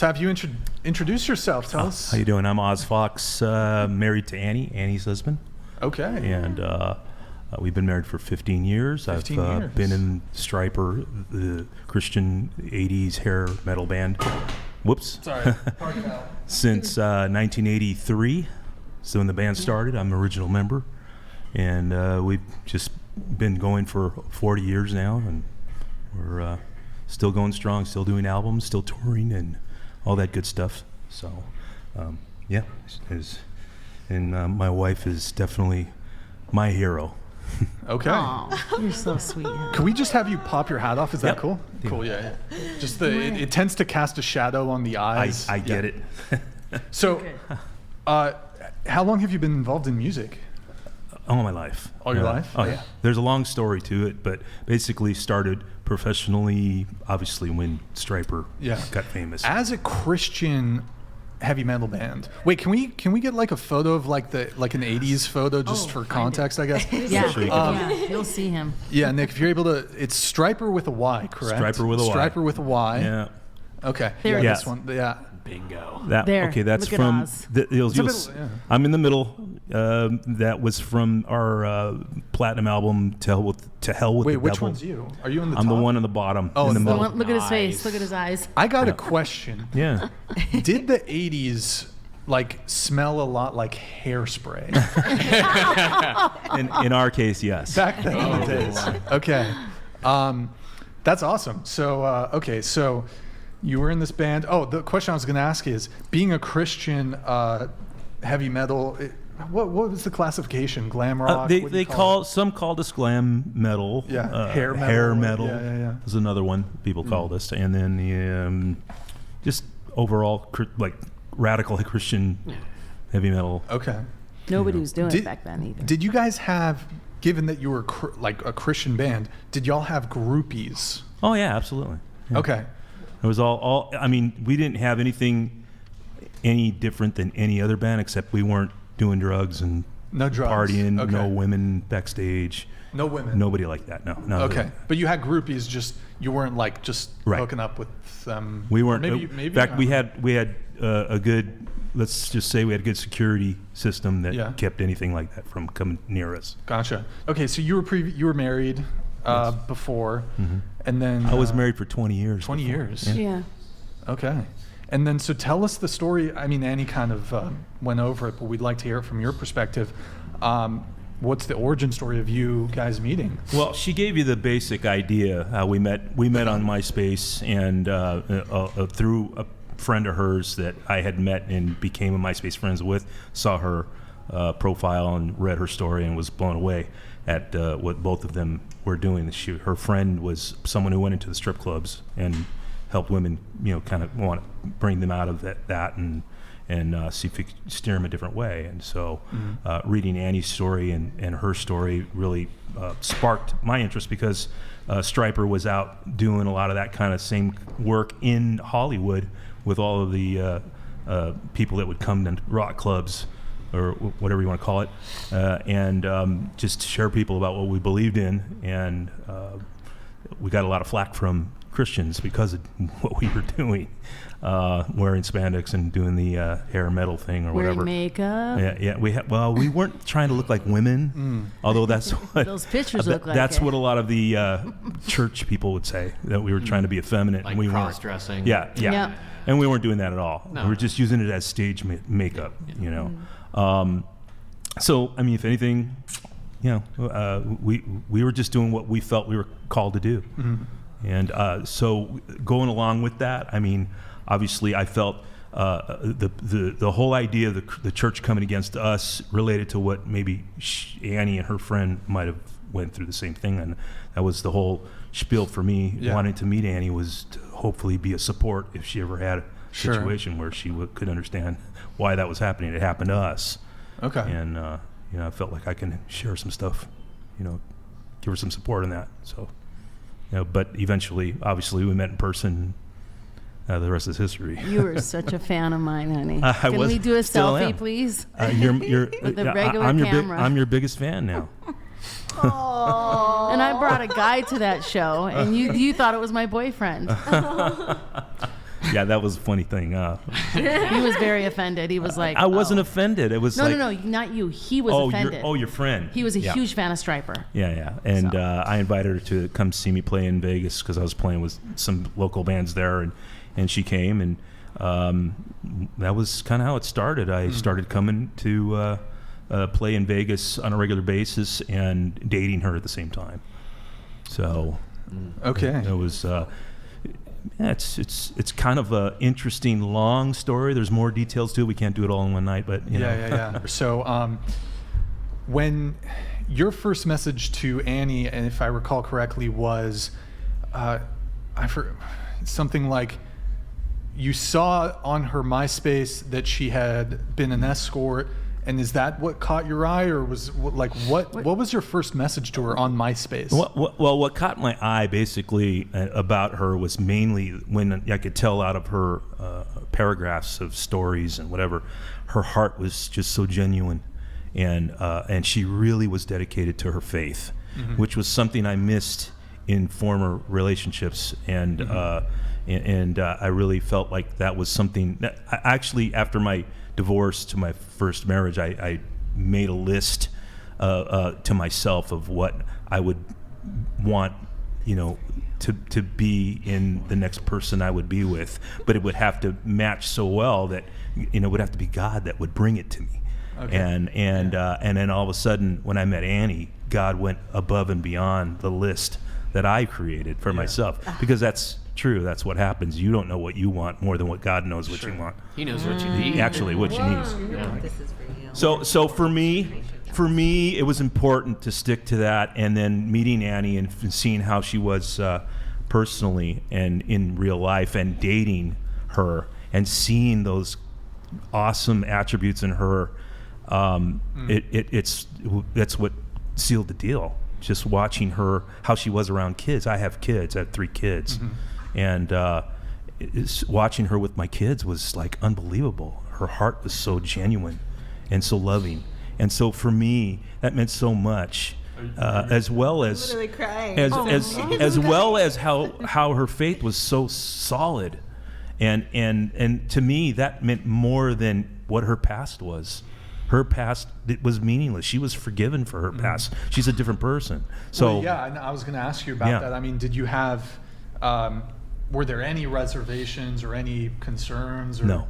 So have you introduced yourself? Tell us. How you doing? I'm Oz Fox, married to Annie's husband. Okay. And we've been married for 15 years. 15 I've years. been in Stryper, the Christian 80s hair metal band. Whoops. Sorry. Park it out. Since 1983. So when the band started, I'm an original member. And we've just been going for 40 years now. And we're still going strong, still doing albums, still touring, and all that good stuff. So, yeah. And my wife is definitely my hero. Okay. Aw, you're so sweet. Can we just have you pop your hat off? Is that Yep. cool? Cool, yeah. Just it tends to cast a shadow on the eyes. I get it. So, how long have you been involved in music? All my life. All your life? Oh, yeah. There's a long story to it, but basically started professionally, obviously, when Stryper got famous. As a Christian heavy metal band. Wait, can we get like a photo of like an 80s photo just for context, I guess? Yeah. Sure you Yeah, you'll see him. Yeah, Nick, if you're able to, it's Stryper with a Y, correct? Stryper with a Y. Stryper with a Y. Yeah. Okay. There yeah, it this is. one. Yeah. Bingo. There. Okay, that's Look at from. Oz. I'm in the middle. That was from our platinum album, To Hell with Wait, the Devil. which one's you? Are you in the I'm top? the one on the bottom. Oh, in the the middle. One, look at his face. Nice. Look at his eyes. I got a question. Yeah. Did the 80s like smell a lot like hairspray? In our case, yes. Back then it is. Okay. That's awesome. So, okay, so you were in this band. Oh, the question I was going to ask is, being a Christian heavy metal, what was the classification? Glam rock? They What do you some called us glam metal. Yeah, hair metal. Hair metal. Yeah. Was another one people called us, and then just overall like radical Christian heavy metal. Okay. Nobody was doing it back then either. Did you guys have, given that you were like a Christian band, did y'all have groupies? Oh yeah, absolutely. Yeah. Okay. It was all. I mean, we didn't have anything any different than any other band, except we weren't doing drugs and No drugs. partying. Okay. No women backstage. No women. Nobody like that. No. Okay, but you had groupies. Just you weren't like just Right. hooking up with them. We weren't. Maybe. In fact, we had a good. Let's just say we had a good security system that kept anything like that from coming near us. Gotcha. Okay, so you were married before, and then I was married for 20 years. 20 before. years. Yeah. Okay, and then so tell us the story. I mean, Annie kind of went over it, but we'd like to hear it from your perspective. What's the origin story of you guys meeting? Well, she gave you the basic idea how we met. We met on MySpace, and through a friend of hers that I had met and became a MySpace friends with, saw her profile and read her story and was blown away at what both of them were doing. Her friend was someone who went into the strip clubs and helped women, kind of want to bring them out of that and see if you could steer them a different way. And so reading Annie's story and her story really sparked my interest, because Stryper was out doing a lot of that kind of same work in Hollywood with all of the people that would come to rock clubs or whatever you want to call it, and just to share people about what we believed in. And we got a lot of flack from Christians because of what we were doing, wearing spandex and doing the hair metal thing or whatever. Wearing makeup. Yeah. We weren't trying to look like women, although that's what Those pictures look like that's it. what a lot of the church people would say, that we were trying to be effeminate, Like and we weren't. cross-dressing. Yeah. Yep. And we weren't doing that at all. No. We were just using it as stage makeup, So, I mean, if anything, we were just doing what we felt we were called to do. And so going along with that, I mean, obviously I felt the whole idea of the church coming against us related to what maybe Annie and her friend might have went through the same thing. And that was the whole spiel for me. Wanting to meet Annie was to hopefully be a support if she ever had a situation where she could understand why that was happening. It happened to us. Okay. And, I felt like I can share some stuff, give her some support in that. So, but eventually, obviously, we met in person. The rest is history. You were such a fan of mine, honey. Can we do a still selfie, am. Please? You're With the regular I'm camera. I'm your biggest fan now. And I brought a guy to that show, and you thought it was my boyfriend. Yeah, that was a funny thing. He was very offended. He was like, I wasn't offended. It was no, not you. He was offended. Your friend. He was a huge fan of Stryper. Yeah. And I invited her to come see me play in Vegas because I was playing with some local bands there, and she came, and that was kind of how it started. I started coming to play in Vegas on a regular basis and dating her at the same time. So, okay, it was. It's kind of a interesting long story. There's more details to it. We can't do it all in one night, but you know. Yeah. So, when your first message to Annie, and if I recall correctly, was something like you saw on her MySpace that she had been an escort. And is that what caught your eye, or what was your first message to her on MySpace? Well, what caught my eye basically about her was mainly when I could tell out of her paragraphs of stories and whatever, her heart was just so genuine, and she really was dedicated to her faith, which was something I missed in former relationships, and I really felt like that was something that actually after my divorce to my first marriage, I made a list to myself of what I would want, to be in the next person I would be with, but it would have to match so well that it would have to be God that would bring it to me. Okay. And then all of a sudden, when I met Annie, God went above and beyond the list that I created for myself, because that's true. That's what happens. You don't know what you want more than what God knows what you want. He knows what you need. Actually, what you need. Yeah. This is for you. So for me, it was important to stick to that. And then meeting Annie and seeing how she was personally and in real life, and dating her and seeing those awesome attributes in her, that's what sealed the deal. Just watching her, how she was around kids. I have kids. I have 3 kids. And watching her with my kids was like unbelievable. Her heart was so genuine and so loving. And so for me, that meant so much, as well as literally crying. as well as how her faith was so solid. And to me, that meant more than what her past was. Her past, it was meaningless. She was forgiven for her past. She's a different person. So and I was going to ask you about that. I mean, did you have, were there any reservations or any concerns? Or? No,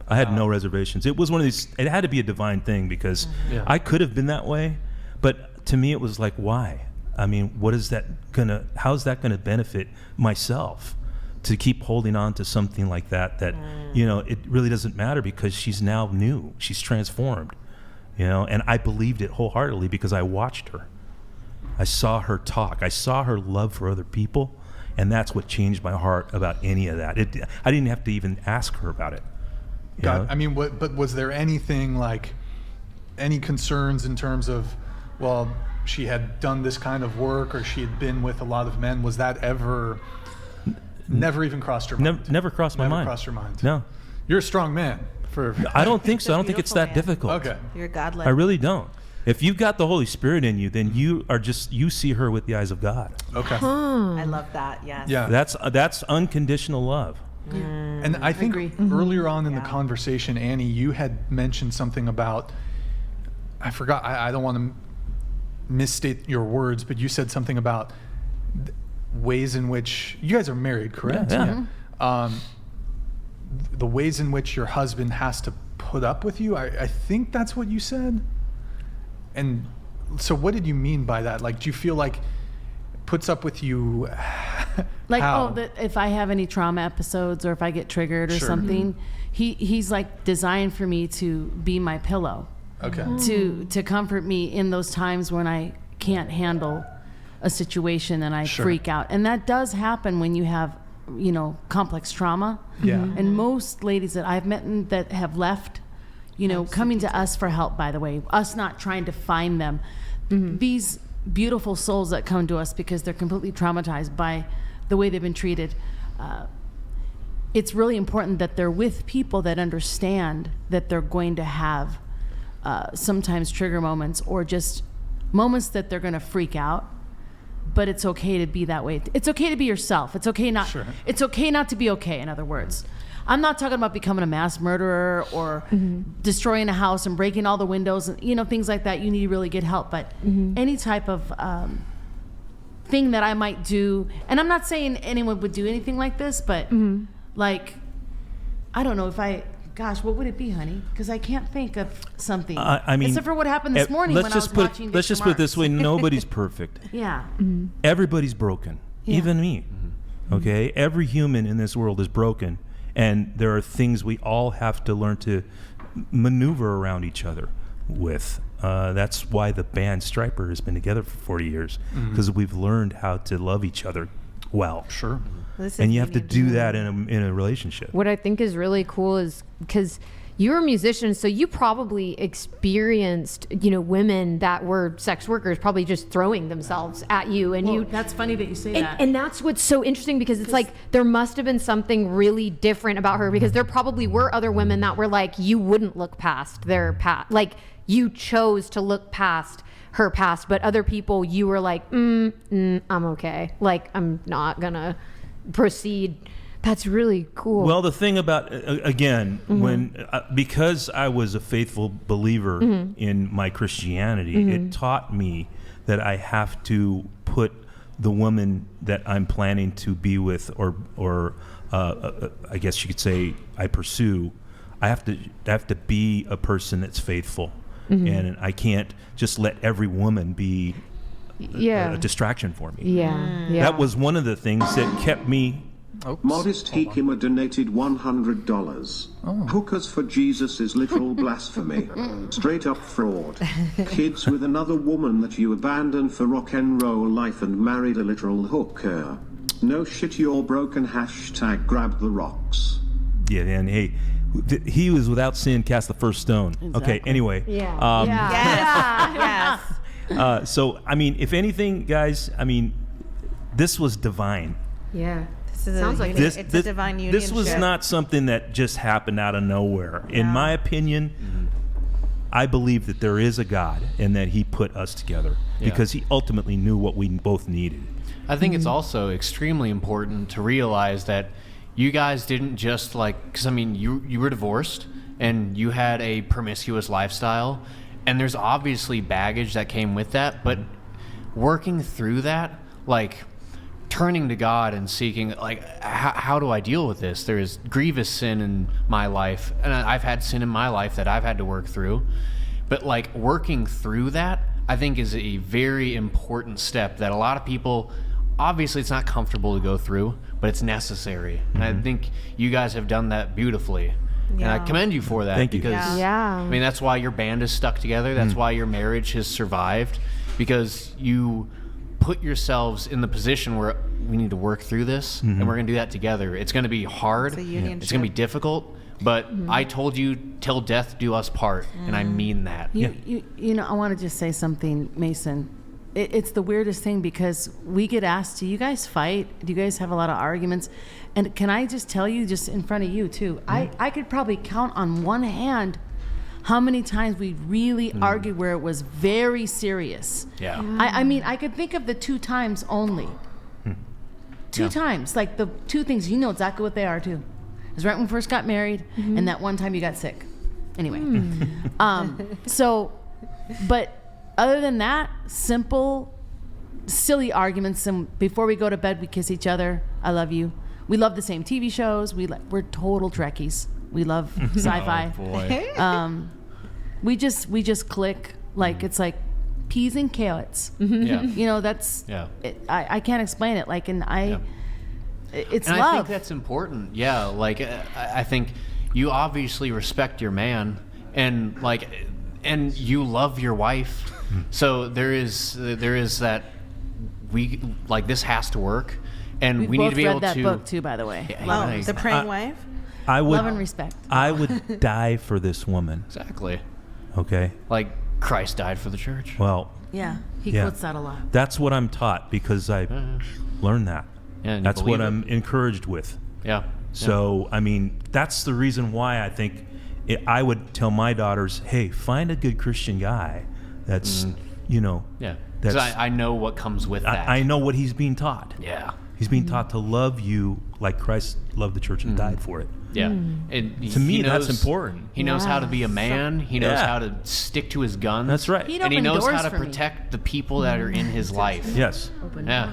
I had no reservations. It was one of these. It had to be a divine thing, because I could have been that way, but to me, it was like, why? I mean, how's that gonna benefit myself? To keep holding on to something like that it really doesn't matter, because she's now new. She's transformed, and I believed it wholeheartedly because I watched her. I saw her talk. I saw her love for other people, and that's what changed my heart about any of that. I didn't have to even ask her about it. I mean, but was there anything like any concerns in terms of, well, she had done this kind of work, or she had been with a lot of men? Was that ever... Never even crossed your mind? Never crossed my mind. Never crossed your mind? No. You're a strong man. I don't think so. I don't think it's that difficult. Okay. You're God-led. I really don't. If you've got the Holy Spirit in you, then you see her with the eyes of God. Okay. I love that, yes. Yeah. That's unconditional love. And I think earlier on in the conversation, Annie, you had mentioned something about, I forgot, I don't want to misstate your words, but you said something about ways in which you guys are married, correct? Yeah. The ways in which your husband has to put up with you. I think that's what you said. And so, what did you mean by that? Like, do you feel like puts up with you? Like, how? that if I have any trauma episodes or if I get triggered or something, he's like designed for me to be my pillow. Okay. To comfort me in those times when I can't handle a situation and I freak out. And that does happen when you have, complex trauma. Yeah. And most ladies that I've met that have left, coming to us for help, by the way, us not trying to find them, these beautiful souls that come to us because they're completely traumatized by the way they've been treated. It's really important that they're with people that understand that they're going to have sometimes trigger moments or just moments that they're going to freak out. But it's okay to be that way. It's okay to be yourself. It's okay not. It's okay not to be okay. In other words, I'm not talking about becoming a mass murderer or destroying a house and breaking all the windows and, you know, things like that. You need really good help. But any type of thing that I might do, and I'm not saying anyone would do anything like this, but like, I don't know if gosh, what would it be, honey? Because I can't think of something. I mean, except for what happened this morning when I was watching. Let's just put it this way: nobody's perfect. Yeah. Everybody's broken, even me. Okay, every human in this world is broken, and there are things we all have to learn to maneuver around each other with. That's why the band Stryper has been together for 40 years, because we've learned how to love each other well. Sure. And you have to do that in a relationship. What I think is really cool is because you're a musician, so you probably experienced, you know, women that were sex workers probably just throwing themselves at you, and That's funny that you say that. And that's what's so interesting, because it's like there must have been something really different about her, because there probably were other women that were like, you wouldn't look past their past, like you chose to look past her past, but other people you were like, I'm okay, like I'm not gonna proceed. That's really cool. Well, the thing about, again, when because I was a faithful believer in my Christianity, it taught me that I have to put the woman that I'm planning to be with, or I guess you could say I pursue, I have to be a person that's faithful, and I can't just let every woman be a distraction for me. Yeah. That was one of the things that kept me. Modest Hikima donated $100. Hookers for Jesus is literal blasphemy. Straight up fraud. Kids with another woman that you abandoned for rock and roll life and married a literal hooker. No shit, you're broken. Hashtag grab the rocks. Yeah, and hey, he was without sin cast the first stone. Exactly. Okay, anyway. Yes. So, I mean, if anything, guys, I mean, this was divine. Yeah. Sounds like This, it's a divine union. This was not something that just happened out of nowhere. In my opinion, I believe that there is a God and that he put us together because he ultimately knew what we both needed. I think it's also extremely important to realize that you guys didn't just because I mean, you were divorced and you had a promiscuous lifestyle, and there's obviously baggage that came with that, but working through that, turning to God and seeking, how do I deal with this? There is grievous sin in my life, and I've had sin in my life that I've had to work through. But working through that, I think, is a very important step that a lot of people, obviously it's not comfortable to go through, but it's necessary. And I think you guys have done that beautifully. And I commend you for that. Thank you. Because, I mean, that's why your band is stuck together. That's why your marriage has survived, because you put yourselves in the position where we need to work through this, and we're going to do that together. It's going to be hard. It's going to be difficult, but I told you, till death do us part, and I mean that. You know, I want to just say something, Mason. It's the weirdest thing, because we get asked, do you guys fight? Do you guys have a lot of arguments? And can I just tell you, just in front of you too, I could probably count on one hand how many times we really argued where it was very serious. Yeah. I mean, I could think of the 2 times only. 2 times, the 2 things, you know exactly what they are too. It was right when we first got married, and that one time you got sick. Anyway, but other than that, simple, silly arguments. And before we go to bed, we kiss each other. I love you. We love the same TV shows. We're total Trekkies. We love sci-fi. Oh, boy. We just click. It's like peas and carrots. Yeah. You know, that's. Yeah. I can't explain it. It's and love. I think that's important. Yeah. I think you obviously respect your man, and and you love your wife. So there is that this has to work, and we need to be able to. We've both read that book too, by the way. Yeah, The Praying Wife? I would Love and respect. I would die for this woman. Exactly. Okay. Like Christ died for the church. Well, Yeah, he quotes that a lot. that's what I'm taught, because I learned that. Yeah, and you That's what believe it. I'm encouraged with. Yeah. So, I mean, that's the reason why I think I would tell my daughters, hey, find a good Christian guy that's, Yeah. Because that's, I know what comes with that. I know what he's being taught. Yeah. He's being taught to love you like Christ loved the church and died for it. Yeah. And To me, he that's knows- important. He knows how to be a Yes. man. He knows Yeah. how to stick to his guns. That's right. He'd And he open knows doors how to for me. protect the people that are in his life. Yes. Yeah.